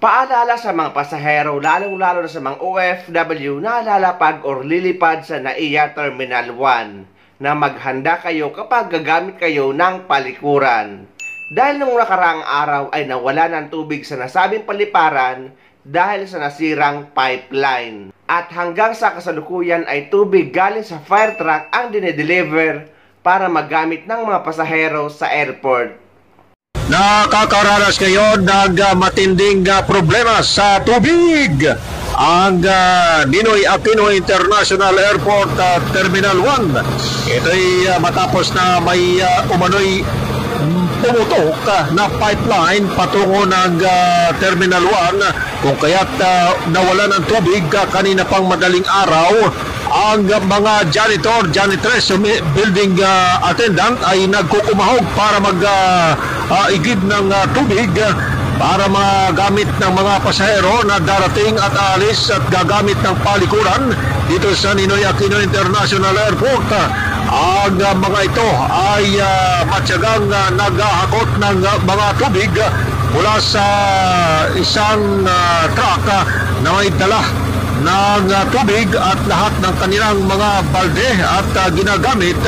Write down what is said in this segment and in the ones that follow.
Paalala sa mga pasahero, lalong-lalo na sa mga OFW na lalapag or lilipad sa NAIA Terminal 1 na maghanda kayo kapag gagamit kayo ng palikuran. Dahil nung nakaraang araw ay nawala ng tubig sa nasabing paliparan dahil sa nasirang pipeline. At hanggang sa kasalukuyan ay tubig galing sa fire truck ang dinedeliver para magamit ng mga pasahero sa airport. Nakakaranas kayo ng matinding problema sa tubig ang Ninoy Aquino International Airport Terminal 1. Ito'y matapos na may umano'y pumutok na pipeline patungo ng Terminal 1 kung kaya't nawala ng tubig kanina pang madaling araw. Ang mga janitress, building attendant ay nagkukumahog para mag-igib ng tubig para magamit ng mga pasahero na darating at aalis at gagamit ng palikuran dito sa Ninoy Aquino International Airport. Ang mga ito ay matyagang naghahakot ng mga tubig mula sa isang truck na may dala ng tubig at lahat ng kanilang mga balde at ginagamit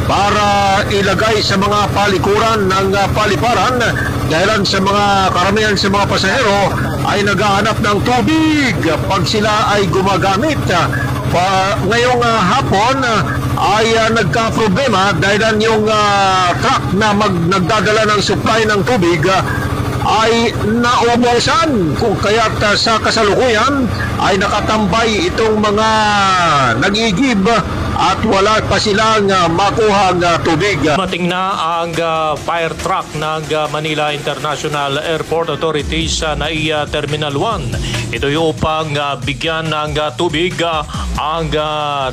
para ilagay sa mga palikuran ng paliparan dahilan sa mga karamihan sa mga pasahero ay naghahanap ng tubig pag sila ay gumagamit. Ngayong hapon ay nagka-problema dahil yung truck na nagdadala ng supply ng tubig ay naubusan kung kaya't sa kasalukuyan ay nakatambay itong mga nag-igib at wala pa silang makuhang tubig. Mating na ang fire truck ng Manila International Airport Authority sa NAIA Terminal 1. Ito yung upang bigyan ng tubig ang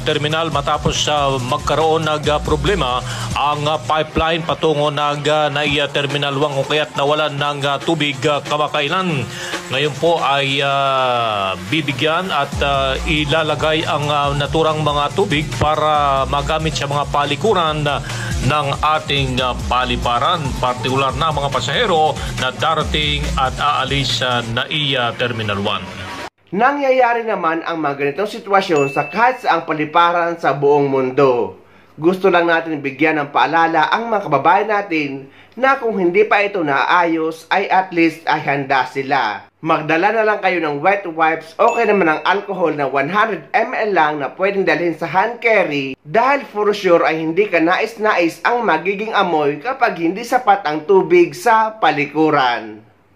terminal matapos magkaroon ng problema ang pipeline patungo ng NAIA Terminal 1 kung kaya't nawalan ng tubig kamakailan. Ngayon po ay bibigyan at ilalagay ang naturang mga tubig para magamit sa mga palikuran ng ating paliparan, partikular na mga pasahero na darating at aalis sa NAIA Terminal 1. Nangyayari naman ang mga ganitong sitwasyon sa kahit saang paliparan sa buong mundo. Gusto lang natin bigyan ng paalala ang mga kababayan natin na kung hindi pa ito naayos ay at least ay handa sila. Magdala na lang kayo ng wet wipes, okay naman ang alcohol na 100 ml lang na pwedeng dalhin sa hand carry dahil for sure ay hindi ka nais-nais ang magiging amoy kapag hindi sapat ang tubig sa palikuran.